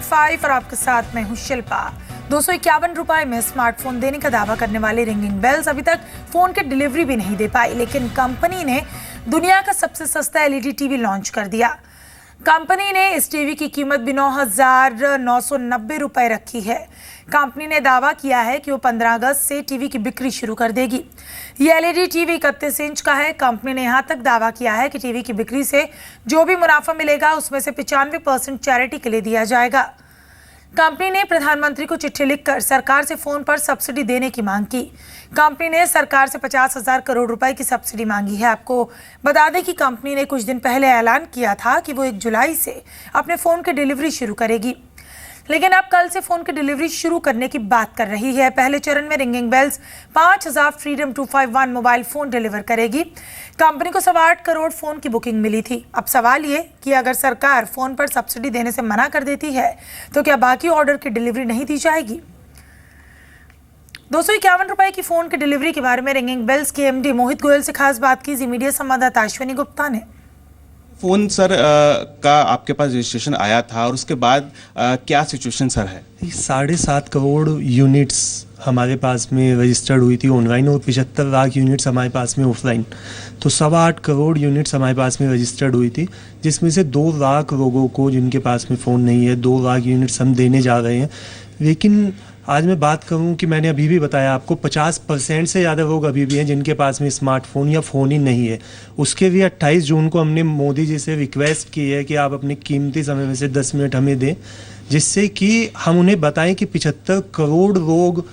5 और आपके साथ मैं हूं शिल्पा। 251 रुपए में स्मार्टफोन देने का दावा करने वाली रिंगिंग बेल्स अभी तक फोन की डिलीवरी भी नहीं दे पाई, लेकिन कंपनी ने दुनिया का सबसे सस्ता एलईडी टीवी लॉन्च कर दिया। कंपनी ने इस टीवी की कीमत भी 9,990 रुपए रखी है। कंपनी ने दावा किया है कि वो 15 अगस्त से टीवी की बिक्री शुरू कर देगी। ये एलईडी टीवी 31 इंच का है। कंपनी ने यहाँ तक दावा किया है कि टीवी की बिक्री से जो भी मुनाफा मिलेगा उसमें से 95% चैरिटी के लिए दिया जाएगा। कंपनी ने प्रधानमंत्री को चिट्ठी लिखकर सरकार से फोन पर सब्सिडी देने की मांग की। कंपनी ने सरकार से 50,000 करोड़ रुपए की सब्सिडी मांगी है। आपको बता दें कि कंपनी ने कुछ दिन पहले ऐलान किया था कि वो 1 जुलाई से अपने फोन की डिलीवरी शुरू करेगी, लेकिन अब कल से फोन की डिलीवरी शुरू करने की बात कर रही है। पहले चरण में Ringing Bells 5,000 Freedom 251 mobile phone deliver करेगी। कंपनी को 8 करोड़ फोन की बुकिंग मिली थी। अब सवाल ये कि अगर सरकार फोन पर सब्सिडी देने से मना कर देती है तो क्या बाकी ऑर्डर की डिलीवरी नहीं दी जाएगी? 251 रुपए की फोन की डिलीवरी के बारे में रिंगिंग बेल्स के एमडी मोहित गोयल से खास बात की मीडिया संवाददाता अश्विनी गुप्ता ने। फ़ोन सर का आपके पास रजिस्ट्रेशन आया था और उसके बाद क्या सिचुएशन सर है? 7.5 करोड़ यूनिट्स हमारे पास में रजिस्टर्ड हुई थी ऑनलाइन और 75 लाख यूनिट्स हमारे पास में ऑफलाइन। तो 8.25 करोड़ यूनिट्स हमारे पास में रजिस्टर्ड हुई थी, जिसमें से 2 लाख लोगों को जिनके पास में फ़ोन नहीं है 2 लाख यूनिट्स हम देने जा रहे हैं। लेकिन आज मैं बात करूं कि मैंने अभी भी बताया आपको 50% से ज़्यादा लोग अभी भी हैं जिनके पास में स्मार्टफोन या फ़ोन ही नहीं है। उसके लिए 28 जून को हमने मोदी जी से रिक्वेस्ट की है कि आप अपने कीमती समय में से 10 मिनट हमें दें, जिससे कि हम उन्हें बताएं कि 75 करोड़ लोग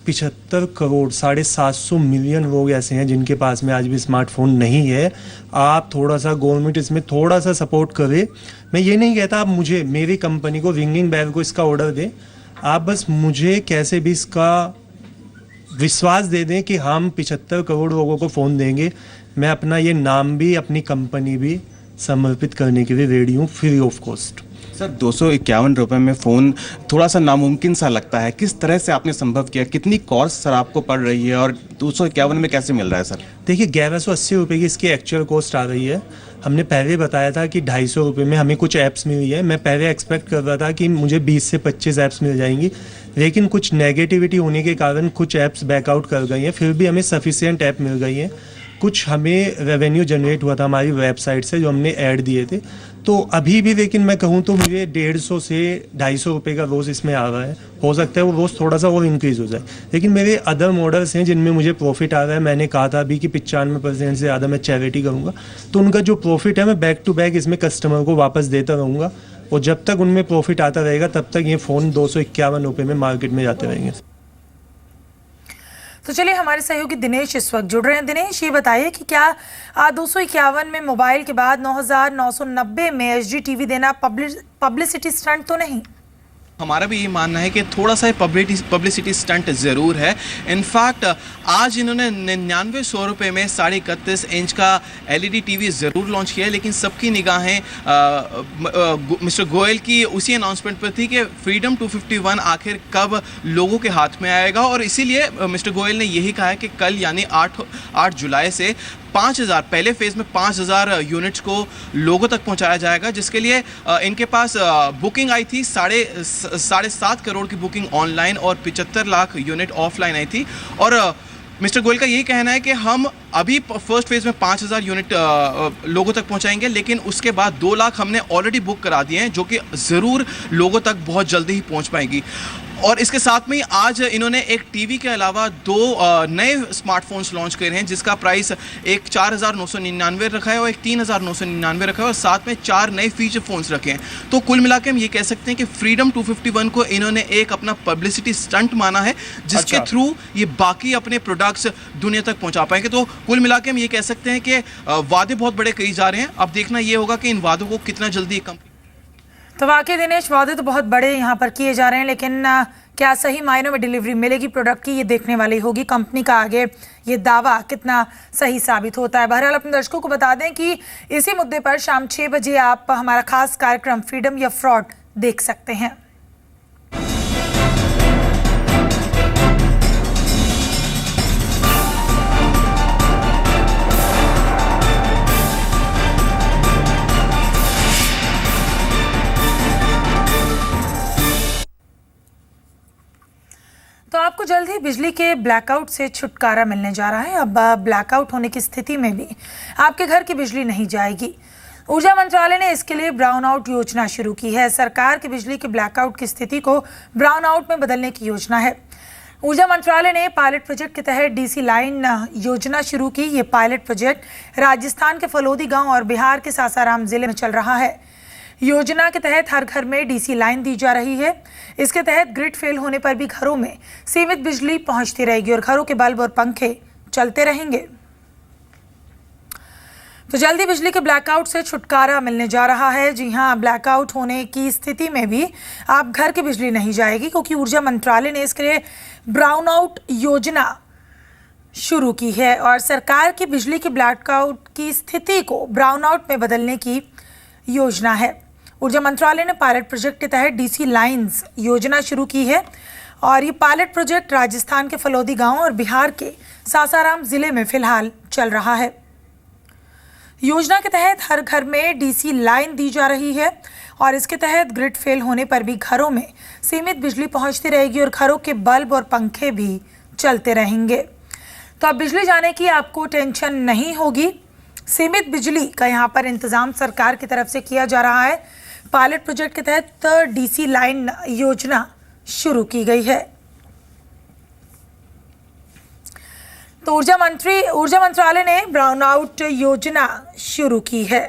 75 करोड़ 750 मिलियन लोग ऐसे हैं जिनके पास में आज भी स्मार्टफोन नहीं है। आप थोड़ा सा गवर्नमेंट इसमें थोड़ा सा सपोर्ट करे। मैं ये नहीं कहता आप मुझे मेरी कंपनी को रिंगिंग बेल को इसका ऑर्डर दें, आप बस मुझे कैसे भी इसका विश्वास दे दें कि हम 75 करोड़ लोगों को फ़ोन देंगे। मैं अपना ये नाम भी अपनी कंपनी भी समर्पित करने के लिए रेडी हूँ, फ्री ऑफ कॉस्ट। सर 251 रुपये में फ़ोन थोड़ा सा नामुमकिन सा लगता है। किस तरह से आपने संभव किया? कितनी कॉस्ट सर आपको पड़ रही है और 251 में कैसे मिल रहा है सर? देखिए 1180 रुपये की इसकी एक्चुअल कॉस्ट आ रही है। हमने पहले बताया था कि 250 रुपये में हमें कुछ ऐप्स मिली है। मैं पहले एक्सपेक्ट कर रहा था कि मुझे 20 से 25 ऐप्स मिल जाएंगी, लेकिन कुछ नेगेटिविटी होने के कारण कुछ ऐप्स बैकआउट कर गई हैं। फिर भी हमें सफिशिएंट ऐप मिल गई हैं। कुछ हमें रेवेन्यू जनरेट हुआ था हमारी वेबसाइट से जो हमने ऐड दिए थे। तो अभी भी लेकिन मैं कहूँ तो मुझे 150 से 250 रुपये का रोज़ इसमें आ रहा है। हो सकता है वो रोज़ थोड़ा सा और इंक्रीज़ हो जाए, लेकिन मेरे अदर मॉडल्स हैं जिनमें मुझे प्रॉफिट आ रहा है। मैंने कहा था अभी कि 95% से ज़्यादा मैं चैरिटी करूँगा, तो उनका जो प्रॉफिट है मैं बैक टू बैक इसमें कस्टमर को वापस देता रहूँगा, और जब तक उनमें प्रॉफिट आता रहेगा तब तक ये फ़ोन 251 रुपये में मार्केट में जाते रहेंगे। तो चलिए हमारे सहयोगी दिनेश इस वक्त जुड़ रहे हैं। दिनेश, ये बताइए कि क्या 251 में मोबाइल के बाद 9,990 में एचडी टीवी देना पब्लिसिटी स्टंट तो नहीं? हमारा भी ये मानना है कि थोड़ा सा पब्लिसिटी स्टंट ज़रूर है। इनफैक्ट आज इन्होंने 9900 रुपये में 31.5 इंच का एलईडी टीवी ज़रूर लॉन्च किया है, लेकिन सबकी निगाहें मिस्टर गोयल की उसी अनाउंसमेंट पर थी कि फ्रीडम 251 आखिर कब लोगों के हाथ में आएगा। और इसीलिए मिस्टर गोयल ने यही कहा है कि कल यानी 8 जुलाई से 5,000 पहले फेज़ में 5,000 यूनिट्स को लोगों तक पहुंचाया जाएगा, जिसके लिए इनके पास बुकिंग आई थी 7.5 करोड़ की बुकिंग ऑनलाइन और 75 लाख यूनिट ऑफलाइन आई थी। और मिस्टर गोयल का यही कहना है कि हम अभी फर्स्ट फेज़ में 5,000 यूनिट लोगों तक पहुंचाएंगे, लेकिन उसके बाद 2 लाख हमने ऑलरेडी बुक करा दिए हैं, जो कि ज़रूर लोगों तक बहुत जल्दी ही पहुंच पाएंगी। और इसके साथ में आज इन्होंने एक टीवी के अलावा 2 नए स्मार्टफोन्स लॉन्च करे हैं, जिसका प्राइस एक 4,999 रखा है और एक 3,999 रखा है, और साथ में 4 नए फीचर फ़ोन्स रखे हैं। तो कुल मिला के हम ये कह सकते हैं कि फ्रीडम 251 को इन्होंने एक अपना पब्लिसिटी स्टंट माना है, जिसके थ्रू ये बाकी अपने प्रोडक्ट्स दुनिया तक पहुँचा पाएंगे। तो कुल मिला के हम ये कह सकते हैं कि वादे बहुत बड़े कही जा रहे हैं। अब देखना ये होगा कि इन वादों को कितना जल्दी कंपनी। तो वाकई दिनेश, वादे तो बहुत बड़े यहाँ पर किए जा रहे हैं, लेकिन क्या सही मायनों में डिलीवरी मिलेगी प्रोडक्ट की, ये देखने वाली होगी। कंपनी का आगे ये दावा कितना सही साबित होता है। बहरहाल अपने दर्शकों को बता दें कि इसी मुद्दे पर शाम 6 बजे आप हमारा खास कार्यक्रम फ्रीडम या फ्रॉड देख सकते हैं। ही बिजली के ब्लैकआउट से छुटकारा मिलने जा रहा है। अब ब्लैकआउट होने की स्थिति में भी आपके घर की बिजली नहीं जाएगी। ऊर्जा मंत्रालय ने इसके लिए ब्राउन आउट योजना शुरू की है। सरकार की बिजली के ब्लैकआउट की स्थिति को ब्राउन आउट में बदलने की योजना है। ऊर्जा मंत्रालय ने पायलट प्रोजेक्ट के तहत डीसी लाइन योजना शुरू की। ये पायलट प्रोजेक्ट राजस्थान के फलोदी गांव और बिहार के सासाराम जिले में चल रहा है। योजना के तहत हर घर में डीसी लाइन दी जा रही है। इसके तहत ग्रिड फेल होने पर भी घरों में सीमित बिजली पहुंचती रहेगी और घरों के बल्ब और पंखे चलते रहेंगे। तो जल्दी बिजली के ब्लैकआउट से छुटकारा मिलने जा रहा है। जी हां, ब्लैकआउट होने की स्थिति में भी आप घर की बिजली नहीं जाएगी, क्योंकि ऊर्जा मंत्रालय ने इसके लिए ब्राउन आउट योजना शुरू की है और सरकार की बिजली के ब्लैकआउट की स्थिति को ब्राउन आउट में बदलने की योजना है। ऊर्जा मंत्रालय ने पायलट प्रोजेक्ट के तहत डीसी लाइन्स योजना शुरू की है और ये पायलट प्रोजेक्ट राजस्थान के फलोदी गांव और बिहार के सासाराम जिले में फिलहाल चल रहा है। योजना के तहत हर घर में डीसी लाइन दी जा रही है और इसके तहत ग्रिड फेल होने पर भी घरों में सीमित बिजली पहुंचती रहेगी और घरों के बल्ब और पंखे भी चलते रहेंगे। तो अब बिजली जाने की आपको टेंशन नहीं होगी। सीमित बिजली का यहाँ पर इंतजाम सरकार की तरफ से किया जा रहा है। पायलट प्रोजेक्ट के तहत डीसी लाइन योजना शुरू की गई है। तो ऊर्जा मंत्रालय ने ब्राउन आउट योजना शुरू की है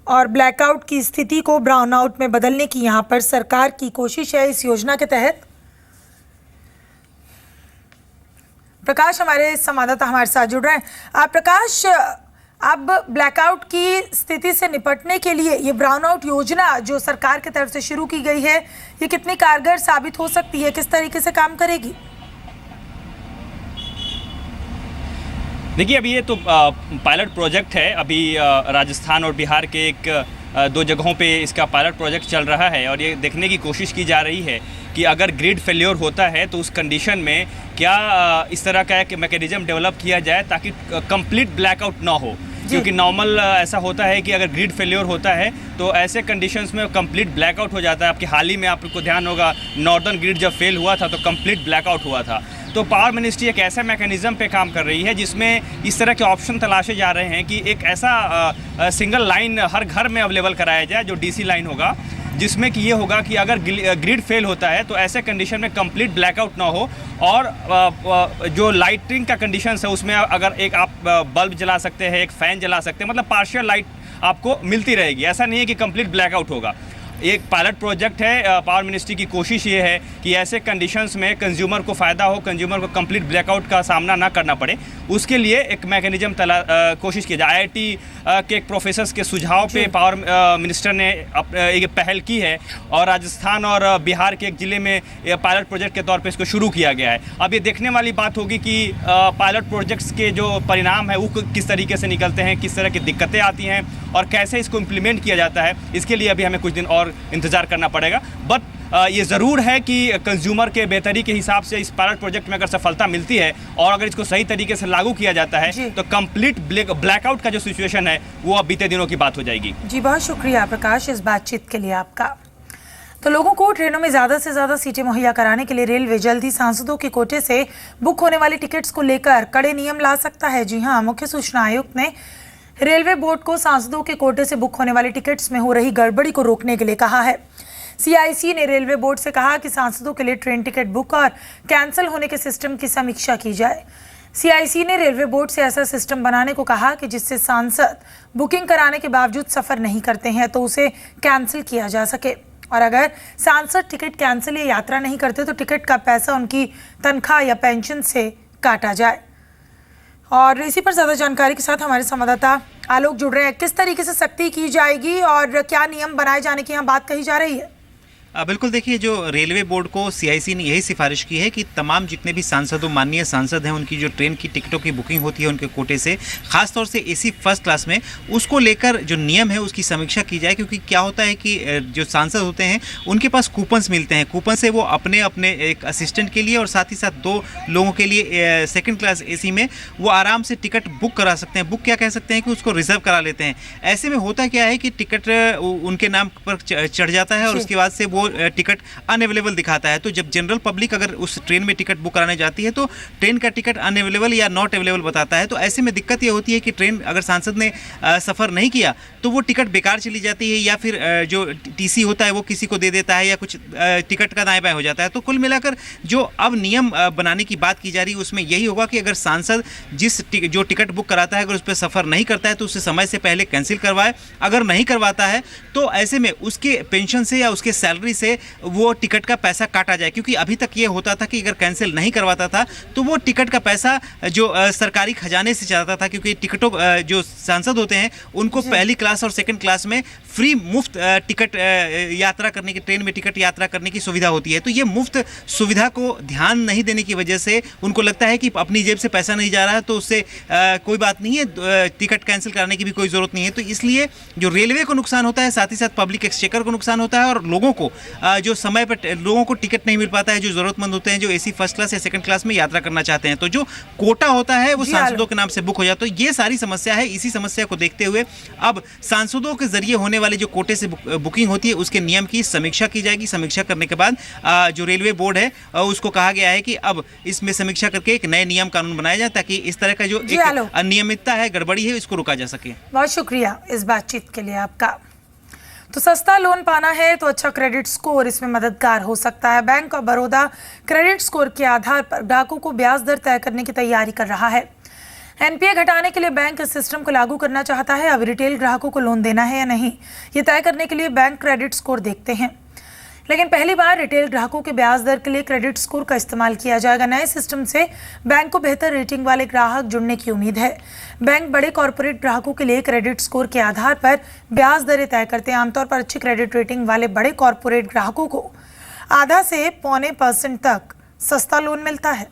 और ब्लैकआउट की स्थिति को ब्राउन आउट में बदलने की यहाँ पर सरकार की कोशिश है। इस योजना के तहत प्रकाश हमारे संवाददाता हमारे साथ जुड़ रहे हैं। प्रकाश, अब ब्लैकआउट की स्थिति से निपटने के लिए ये ब्राउन आउट योजना जो सरकार की तरफ से शुरू की गई है, ये कितनी कारगर साबित हो सकती है, किस तरीके से काम करेगी? देखिए, अभी ये तो पायलट प्रोजेक्ट है। अभी राजस्थान और बिहार के दो जगहों पे इसका पायलट प्रोजेक्ट चल रहा है और ये देखने की कोशिश की जा रही है कि अगर ग्रिड फेल्योर होता है तो उस कंडीशन में क्या इस तरह का एक मैकेनिज्म डेवलप किया जाए ताकि कंप्लीट ब्लैकआउट ना हो। क्योंकि नॉर्मल ऐसा होता है कि अगर ग्रिड फेल्योर होता है तो ऐसे कंडीशंस में कंप्लीट ब्लैकआउट हो जाता है। आपके हाल ही में आपको ध्यान होगा, नॉर्दर्न ग्रिड जब फेल हुआ था तो कंप्लीट ब्लैकआउट हुआ था। तो पावर मिनिस्ट्री एक ऐसा मैकेनिज्म पे काम कर रही है जिसमें इस तरह के ऑप्शन तलाशे जा रहे हैं कि एक ऐसा सिंगल लाइन हर घर में अवेलेबल कराया जाए जो डीसी लाइन होगा, जिसमें कि ये होगा कि अगर ग्रिड फेल होता है तो ऐसे कंडीशन में कंप्लीट ब्लैकआउट ना हो और जो लाइटिंग का कंडीशंस है उसमें अगर एक आप बल्ब जला सकते हैं, एक फ़ैन जला सकते हैं, मतलब पार्शियल लाइट आपको मिलती रहेगी। ऐसा नहीं है कि कंप्लीट ब्लैकआउट होगा। एक पायलट प्रोजेक्ट है। पावर मिनिस्ट्री की कोशिश ये है कि ऐसे कंडीशंस में कंज्यूमर को फ़ायदा हो, कंज्यूमर को कंप्लीट ब्लैकआउट का सामना ना करना पड़े, उसके लिए एक मैकेनिज्म कोशिश की जाए। IIT के एक प्रोफेसर के सुझाव पे पावर मिनिस्टर ने एक पहल की है और राजस्थान और बिहार के एक ज़िले में पायलट प्रोजेक्ट के तौर पे इसको शुरू किया गया है। अब ये देखने वाली बात होगी कि पायलट प्रोजेक्ट्स के जो परिणाम है वो किस तरीके से निकलते हैं, किस तरह की दिक्कतें आती हैं और कैसे इसको इम्प्लीमेंट किया जाता है। इसके लिए अभी हमें कुछ दिन और इंतज़ार करना पड़ेगा। बट ये ज़रूर है कि कंज्यूमर के बेहतरी के हिसाब से इस पायलट प्रोजेक्ट में अगर सफलता मिलती है और अगर इसको सही तरीके से लागू किया जाता है तो कंप्लीट ब्लैकआउट का जो सिचुएशन है वो अब बीते दिनों की बात हो जाएगी। जी, बहुत शुक्रिया प्रकाश इस बातचीत के लिए आपका। तो लोगों को ट्रेनों में ज़्यादा से ज़्यादा सीटें मुहैया कराने के लिए रेलवे जल्द ही सांसदों के कोटे से बुक होने वाली टिकट्स को लेकर कड़े नियम ला सकता है। जी हाँ, मुख्य सूचना आयुक्त ने रेलवे बोर्ड को सांसदों के कोटे से बुक होने वाली टिकट्स में हो रही गड़बड़ी को रोकने के लिए कहा है। CIC ने रेलवे बोर्ड से कहा कि सांसदों के लिए ट्रेन टिकट बुक और कैंसिल होने के सिस्टम की समीक्षा की जाए। CIC ने रेलवे बोर्ड से ऐसा सिस्टम बनाने को कहा कि जिससे सांसद बुकिंग कराने के बावजूद सफ़र नहीं करते हैं तो उसे कैंसिल किया जा सके और अगर सांसद टिकट कैंसिल या यात्रा नहीं करते तो टिकट का पैसा उनकी तनख्वाह या पेंशन से काटा जाए। और इसी पर ज़्यादा जानकारी के साथ हमारे संवाददाता आलोक जुड़ रहे हैं। किस तरीके से सख्ती की जाएगी और क्या नियम बनाए जाने की यहाँ बात कही जा रही है? बिल्कुल, देखिए, जो रेलवे बोर्ड को CIC ने यही सिफारिश की है कि तमाम जितने भी सांसदों माननीय सांसद हैं उनकी जो ट्रेन की टिकटों की बुकिंग होती है उनके कोटे से, खासतौर से AC फर्स्ट क्लास में, उसको लेकर जो नियम है उसकी समीक्षा की जाए। क्योंकि क्या होता है कि जो सांसद होते हैं उनके पास कूपन्स मिलते हैं, कूपन से वो अपने अपने एक असिस्टेंट के लिए और साथ ही साथ 2 लोगों के लिए सेकेंड क्लास AC में वो आराम से टिकट बुक करा सकते हैं। बुक क्या कह सकते हैं कि उसको रिजर्व करा लेते हैं। ऐसे में होता क्या है कि टिकट उनके नाम पर चढ़ जाता है और उसके बाद से वो वो टिकट अनअवेलेबल दिखाता है। तो जब जनरल पब्लिक अगर उस ट्रेन में टिकट बुक कराने जाती है तो ट्रेन का टिकट अनअवेलेबल या नॉट अवेलेबल बताता है। तो ऐसे में दिक्कत ये होती है कि ट्रेन अगर सांसद ने सफ़र नहीं किया तो वो टिकट बेकार चली जाती है, या फिर जो टीसी होता है वो किसी को दे देता है, या कुछ टिकट का दाएं बाएं हो जाता है। तो कुल मिलाकर जो अब नियम बनाने की बात की जा रही है उसमें यही होगा कि अगर सांसद जो टिकट बुक कराता है अगर उस पर सफ़र नहीं करता है तो उसे समय से पहले कैंसिल करवाए। अगर नहीं करवाता है तो ऐसे में उसके पेंशन से या उसके सैलरी से वो टिकट का पैसा काटा जाए, क्योंकि अभी तक ये होता था कि अगर कैंसिल नहीं करवाता था तो वो टिकट का पैसा जो सरकारी खजाने से जाता था, क्योंकि टिकटों जो सांसद होते हैं उनको पहली क्लास और सेकंड क्लास में फ्री मुफ्त टिकट यात्रा करने की, ट्रेन में टिकट यात्रा करने की सुविधा होती है। तो ये मुफ्त सुविधा को ध्यान नहीं देने की वजह से उनको लगता है कि अपनी जेब से पैसा नहीं जा रहा है तो उससे कोई बात नहीं है, टिकट कैंसिल कराने की भी कोई ज़रूरत नहीं है। तो इसलिए जो रेलवे को नुकसान होता है, साथ ही साथ पब्लिक एक्सचेकर को नुकसान होता है, और लोगों को जो समय पर लोगों को टिकट नहीं मिल पाता है, जो ज़रूरतमंद होते हैं, जो एसी फर्स्ट क्लास या सेकंड क्लास में यात्रा करना चाहते हैं, तो जो कोटा होता है वो सांसदों के नाम से बुक हो जाता है। तो ये सारी समस्या है। इसी समस्या को देखते हुए अब सांसदों के जरिए होने वाले जो कोटे से बुकिंग होती है उसके नियम की समीक्षा की जाएगी। समीक्षा करने के बाद जो रेलवे बोर्ड है उसको कहा गया है कि अब इसमें समीक्षा करके एक नए नियम कानून बनाया जाए ताकि इस तरह का जो एक अनियमितता है, गड़बड़ी है, इसको रोका जा सके। बहुत शुक्रिया इस बातचीत के लिए आपका। तो सस्ता लोन पाना है तो अच्छा क्रेडिट स्कोर इसमें मददगार हो सकता है। Bank of Baroda credit score के आधार पर ग्राहकों को ब्याज दर तय करने की तैयारी कर रहा है। एनपीए घटाने के लिए बैंक इस सिस्टम को लागू करना चाहता है। अब रिटेल ग्राहकों को लोन देना है या नहीं, ये तय करने के लिए बैंक क्रेडिट स्कोर देखते हैं। लेकिन पहली बार रिटेल ग्राहकों के ब्याज दर के लिए क्रेडिट स्कोर का इस्तेमाल किया जाएगा। नए सिस्टम से बैंक को बेहतर रेटिंग वाले ग्राहक जुड़ने की उम्मीद है। बैंक बड़े कॉर्पोरेट ग्राहकों के लिए क्रेडिट स्कोर के आधार पर ब्याज दरें तय करते हैं। आमतौर पर अच्छी क्रेडिट रेटिंग वाले बड़े कॉर्पोरेट ग्राहकों को आधा से 0.25% तक सस्ता लोन मिलता है।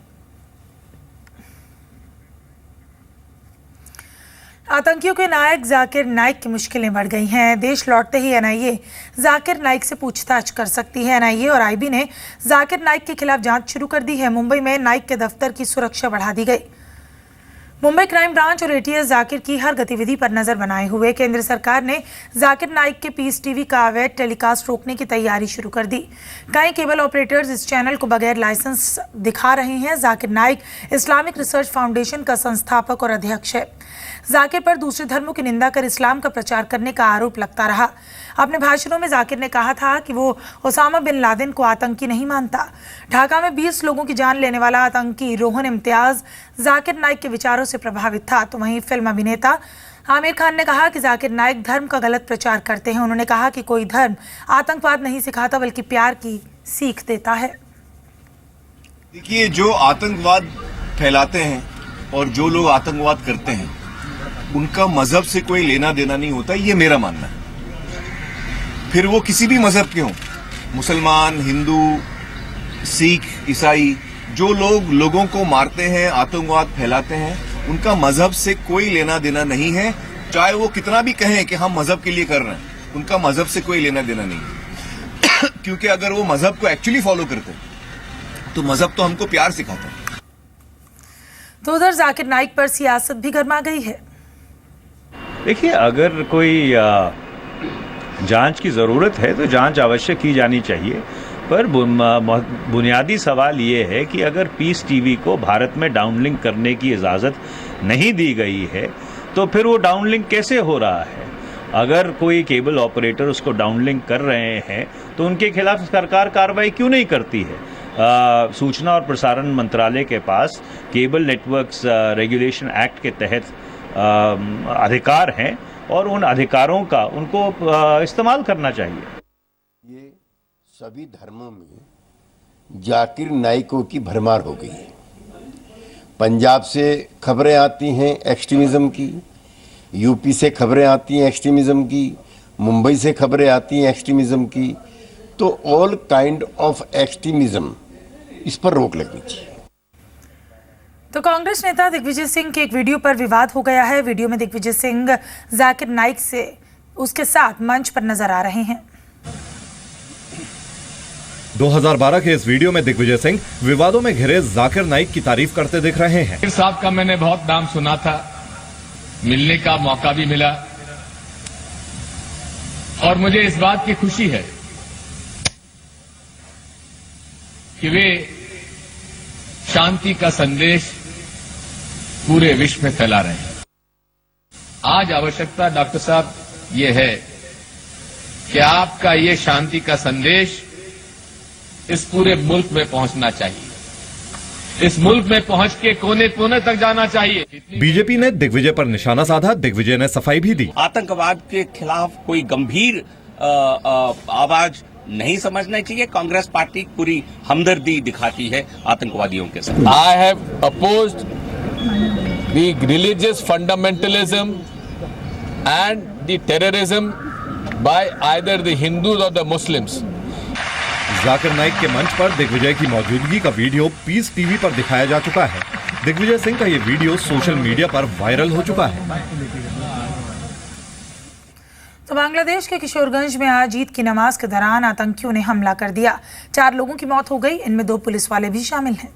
आतंकियों के नायक जाकिर नाइक की मुश्किलें बढ़ गई हैं। देश लौटते ही एनआईए जाकिर नाइक से पूछताछ कर सकती है। एनआईए और आईबी ने जाकिर नाइक के खिलाफ जांच शुरू कर दी है। मुंबई में नाइक के दफ्तर की सुरक्षा बढ़ा दी गई। मुंबई क्राइम ब्रांच और एटीएस जाकिर की हर गतिविधि पर नजर बनाए हुए। केंद्र सरकार ने जाकिर नाइक के पीस टीवी का अवैध टेलीकास्ट रोकने की तैयारी शुरू कर दी। कई केबल ऑपरेटर्स इस चैनल को बगैर लाइसेंस दिखा रहे हैं। Zakir Naik Islamic research foundation का संस्थापक और अध्यक्ष है। जाकिर पर दूसरे धर्मों की निंदा कर इस्लाम का प्रचार करने का आरोप लगता रहा। अपने भाषणों में जाकिर ने कहा था कि वो ओसामा बिन लादेन को आतंकी नहीं मानता। ढाका में 20 लोगों की जान लेने वाला आतंकी रोहन इम्तियाज जाकिर नाइक के विचारों से प्रभावित था। तो वहीं फिल्म अभिनेता आमिर खान ने कहा कि जाकिर नाइक धर्म का गलत प्रचार करते हैं। उन्होंने कहा कि कोई धर्म आतंकवाद नहीं सिखाता बल्कि प्यार की सीख देता है। देखिए, जो आतंकवाद फैलाते हैं और जो लोग आतंकवाद करते हैं उनका मजहब से कोई लेना देना नहीं होता, ये मेरा मानना है। फिर वो किसी भी मजहब के हों, मुसलमान, हिंदू, सिख, ईसाई, जो लोग लोगों को मारते हैं, आतंकवाद फैलाते हैं, उनका मजहब से कोई लेना देना नहीं है। चाहे वो कितना भी कहें कि हम मजहब के लिए कर रहे हैं, उनका मजहब से कोई लेना देना नहीं है। क्योंकि अगर वो मजहब को एक्चुअली फॉलो करते हैं तो मजहब तो हमको प्यार सिखाता है। तो उधर जाकिर नाइक पर सियासत भी गर्मा गई है। देखिए, अगर कोई जांच की ज़रूरत है तो जांच अवश्य की जानी चाहिए, पर बुनियादी सवाल ये है कि अगर पीस टीवी को भारत में डाउनलिंक करने की इजाज़त नहीं दी गई है तो फिर वो डाउनलिंक कैसे हो रहा है। अगर कोई केबल ऑपरेटर उसको डाउनलिंक कर रहे हैं तो उनके खिलाफ सरकार कार्रवाई क्यों नहीं करती है। सूचना और प्रसारण मंत्रालय के पास केबल नेटवर्क्स रेगुलेशन एक्ट के तहत अधिकार हैं और उन अधिकारों का उनको इस्तेमाल करना चाहिए। ये सभी धर्मों में जाकिर नाइकों की भरमार हो गई है। पंजाब से खबरें आती हैं एक्सट्रीमिज्म की, यूपी से खबरें आती हैं एक्सट्रीमिज्म की, मुंबई से खबरें आती हैं एक्सट्रीमिज्म की। तो ऑल काइंड ऑफ एक्सट्रीमिज्म, इस पर रोक लगनी चाहिए। तो कांग्रेस नेता दिग्विजय सिंह के एक वीडियो पर विवाद हो गया है। वीडियो में दिग्विजय सिंह जाकिर नाइक से उसके साथ मंच पर नजर आ रहे हैं। 2012 के इस वीडियो में दिग्विजय सिंह विवादों में घिरे जाकिर नाइक की तारीफ करते दिख रहे हैं। साहब का मैंने बहुत नाम सुना था, मिलने का मौका भी मिला और मुझे इस बात की खुशी है कि वे शांति का संदेश पूरे विश्व में फैला रहे हैं। आज आवश्यकता डॉक्टर साहब ये है कि आपका ये शांति का संदेश इस पूरे मुल्क में पहुंचना चाहिए, इस मुल्क में पहुंच के कोने कोने तक जाना चाहिए। बीजेपी ने दिग्विजय पर निशाना साधा, दिग्विजय ने सफाई भी दी। आतंकवाद के खिलाफ कोई गंभीर आवाज नहीं समझना चाहिए। कांग्रेस पार्टी पूरी हमदर्दी दिखाती है आतंकवादियों के साथ। I have opposed the religious fundamentalism and the terrorism bye either the Hindus और द मुस्लिम्स। जाकिर नाइक के मंच पर दिग्विजय की मौजूदगी का वीडियो पीस टीवी पर दिखाया जा चुका है। दिग्विजय सिंह का ये वीडियो सोशल मीडिया पर वायरल हो चुका है। तो बांग्लादेश के किशोरगंज में आज ईद की नमाज के दौरान आतंकियों ने हमला कर दिया। 4 लोगों की मौत हो गई, इनमें 2 पुलिस वाले भी शामिल हैं।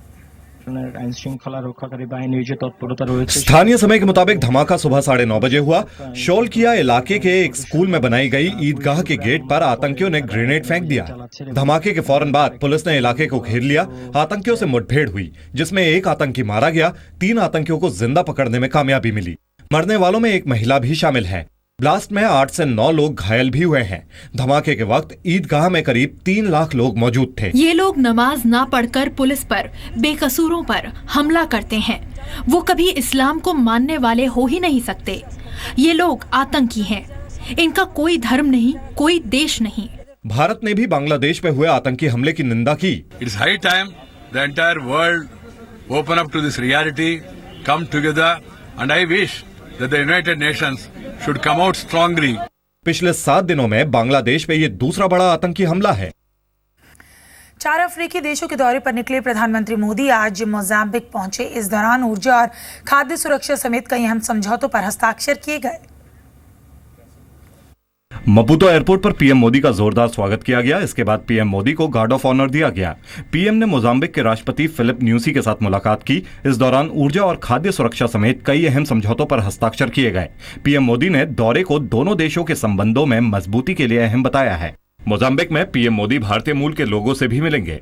स्थानीय समय के मुताबिक धमाका सुबह 9:30 बजे हुआ। शोलकिया इलाके के एक स्कूल में बनाई गई ईदगाह के गेट पर आतंकियों ने ग्रेनेड फेंक दिया। धमाके के फौरन बाद पुलिस ने इलाके को घेर लिया। आतंकियों से मुठभेड़ हुई, जिसमें एक आतंकी मारा गया। 3 आतंकियों को जिंदा पकड़ने में कामयाबी मिली। मरने वालों में एक महिला भी शामिल है। ब्लास्ट में 8 से 9 लोग घायल भी हुए हैं। धमाके के वक्त ईदगाह में करीब 3 लाख लोग मौजूद थे। ये लोग नमाज ना पढ़कर पुलिस पर, बेकसूरों पर हमला करते हैं। वो कभी इस्लाम को मानने वाले हो ही नहीं सकते। ये लोग आतंकी हैं। इनका कोई धर्म नहीं, कोई देश नहीं। भारत ने भी बांग्लादेश पे हुए आतंकी हमले की निंदा की। It's high time the entire world open up to this reality, come together, and I wish that the United Nations should come out strongly. पिछले 7 दिनों में बांग्लादेश पे ये दूसरा बड़ा आतंकी हमला है। 4 अफ्रीकी देशों के दौरे पर निकले प्रधानमंत्री मोदी आज मोजाम्बिक पहुंचे। इस दौरान ऊर्जा और खाद्य सुरक्षा समेत कई अहम समझौतों पर हस्ताक्षर किए गए। मपुतो एयरपोर्ट पर पीएम मोदी का जोरदार स्वागत किया गया। इसके बाद पीएम मोदी को गार्ड ऑफ ऑनर दिया गया। पीएम ने मोजाम्बिक के राष्ट्रपति फिलिप न्यूसी के साथ मुलाकात की। इस दौरान ऊर्जा और खाद्य सुरक्षा समेत कई अहम समझौतों पर हस्ताक्षर किए गए। पीएम मोदी ने दौरे को दोनों देशों के संबंधों में मजबूती के लिए अहम बताया है। मोजाम्बिक में पीएम मोदी भारतीय मूल के लोगों से भी मिलेंगे।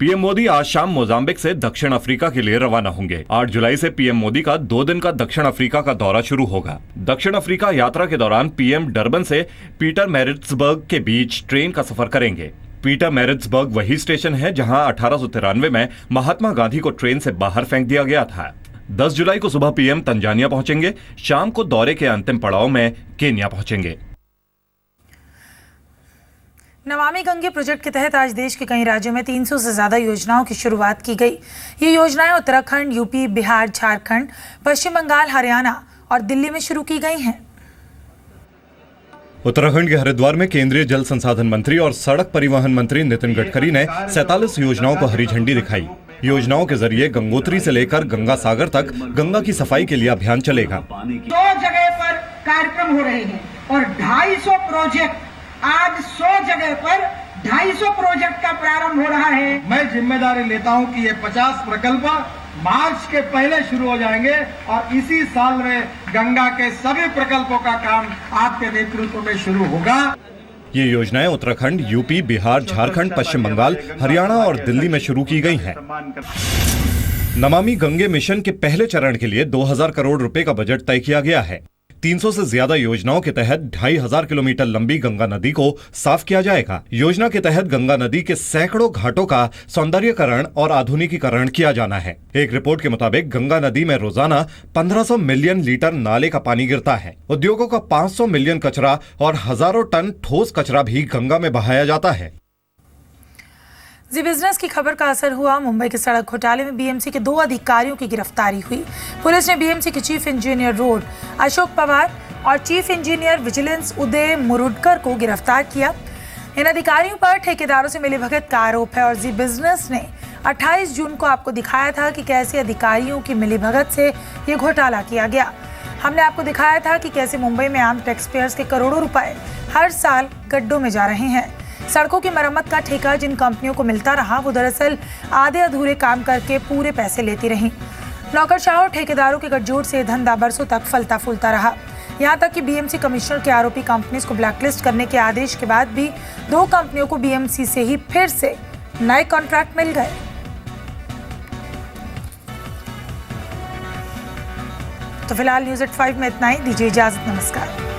पीएम मोदी आज शाम मोजाम्बिक से दक्षिण अफ्रीका के लिए रवाना होंगे। 8 जुलाई से पीएम मोदी का 2 दिन का दक्षिण अफ्रीका का दौरा शुरू होगा। दक्षिण अफ्रीका यात्रा के दौरान पीएम डरबन से पीटर मैरिट्सबर्ग के बीच ट्रेन का सफर करेंगे। पीटर मैरिट्सबर्ग वही स्टेशन है जहां 1893 में महात्मा गांधी को ट्रेन से बाहर फेंक दिया गया था। 10 जुलाई को सुबह पीएम तंजानिया पहुंचेंगे। शाम को दौरे के अंतिम पड़ाव में केन्या पहुंचेंगे। नमामि गंगे प्रोजेक्ट के तहत आज देश के कई राज्यों में 300 से ज्यादा योजनाओं की शुरुआत की गई। ये योजनाएं उत्तराखंड, यूपी, बिहार, झारखंड, पश्चिम बंगाल, हरियाणा और दिल्ली में शुरू की गई हैं। उत्तराखंड के हरिद्वार में केंद्रीय जल संसाधन मंत्री और सड़क परिवहन मंत्री नितिन गडकरी ने 47 योजनाओं को हरी झंडी दिखाई। योजनाओं के जरिए गंगोत्री से लेकर गंगा सागर तक गंगा की सफाई के लिए अभियान चलेगा। 2 जगह पर कार्यक्रम हो रहे हैं और 250 प्रोजेक्ट, आज 100 जगह पर 250 प्रोजेक्ट का प्रारंभ हो रहा है। मैं जिम्मेदारी लेता हूं कि ये 50 प्रकल्प मार्च के पहले शुरू हो जाएंगे और इसी साल में गंगा के सभी प्रकल्पों का काम आपके नेतृत्व में शुरू होगा। ये योजनाएं उत्तराखंड, यूपी, बिहार, झारखंड, पश्चिम बंगाल, हरियाणा और दिल्ली में शुरू की गई हैं। नमामि गंगे मिशन के पहले चरण के लिए 2000 करोड़ रुपए का बजट तय किया गया है। 300 से ज्यादा योजनाओं के तहत 2500 किलोमीटर लंबी गंगा नदी को साफ किया जाएगा। योजना के तहत गंगा नदी के सैकड़ों घाटों का सौंदर्यीकरण और आधुनिकीकरण किया जाना है। एक रिपोर्ट के मुताबिक गंगा नदी में रोजाना 1500 मिलियन लीटर नाले का पानी गिरता है। उद्योगों का 500 मिलियन कचरा और हजारों टन ठोस कचरा भी गंगा में बहाया जाता है। जी बिजनेस की खबर का असर हुआ। मुंबई के सड़क घोटाले में बीएमसी के 2 अधिकारियों की गिरफ्तारी हुई। पुलिस ने बीएमसी के chief engineer road Ashok Pawar और चीफ इंजीनियर विजिलेंस उदय मुरुडकर को गिरफ्तार किया। इन अधिकारियों पर ठेकेदारों से मिलीभगत का आरोप है और जी बिजनेस ने 28 जून को आपको दिखाया था कि कैसे अधिकारियों की मिलीभगत से ये घोटाला किया गया। हमने आपको दिखाया था कि कैसे मुंबई में आम टैक्स पेयर्स के करोड़ों रुपए हर साल गड्ढों में जा रहे हैं। सड़कों की मरम्मत का ठेका जिन कंपनियों को मिलता रहा वो दरअसल आधे अधूरे काम करके पूरे पैसे लेती रहीं। नौकरशाह और ठेकेदारों के गठजोड़ से धंधा बरसों तक फलता फूलता रहा। यहाँ तक कि बीएमसी कमिश्नर के आरोपी कंपनीज को ब्लैकलिस्ट करने के आदेश के बाद भी 2 कंपनियों को बीएमसी से ही फिर से नए कॉन्ट्रैक्ट मिल गए। तो फिलहाल न्यूज़ एट 5 में इतना ही। दीजिए इजाजत, नमस्कार।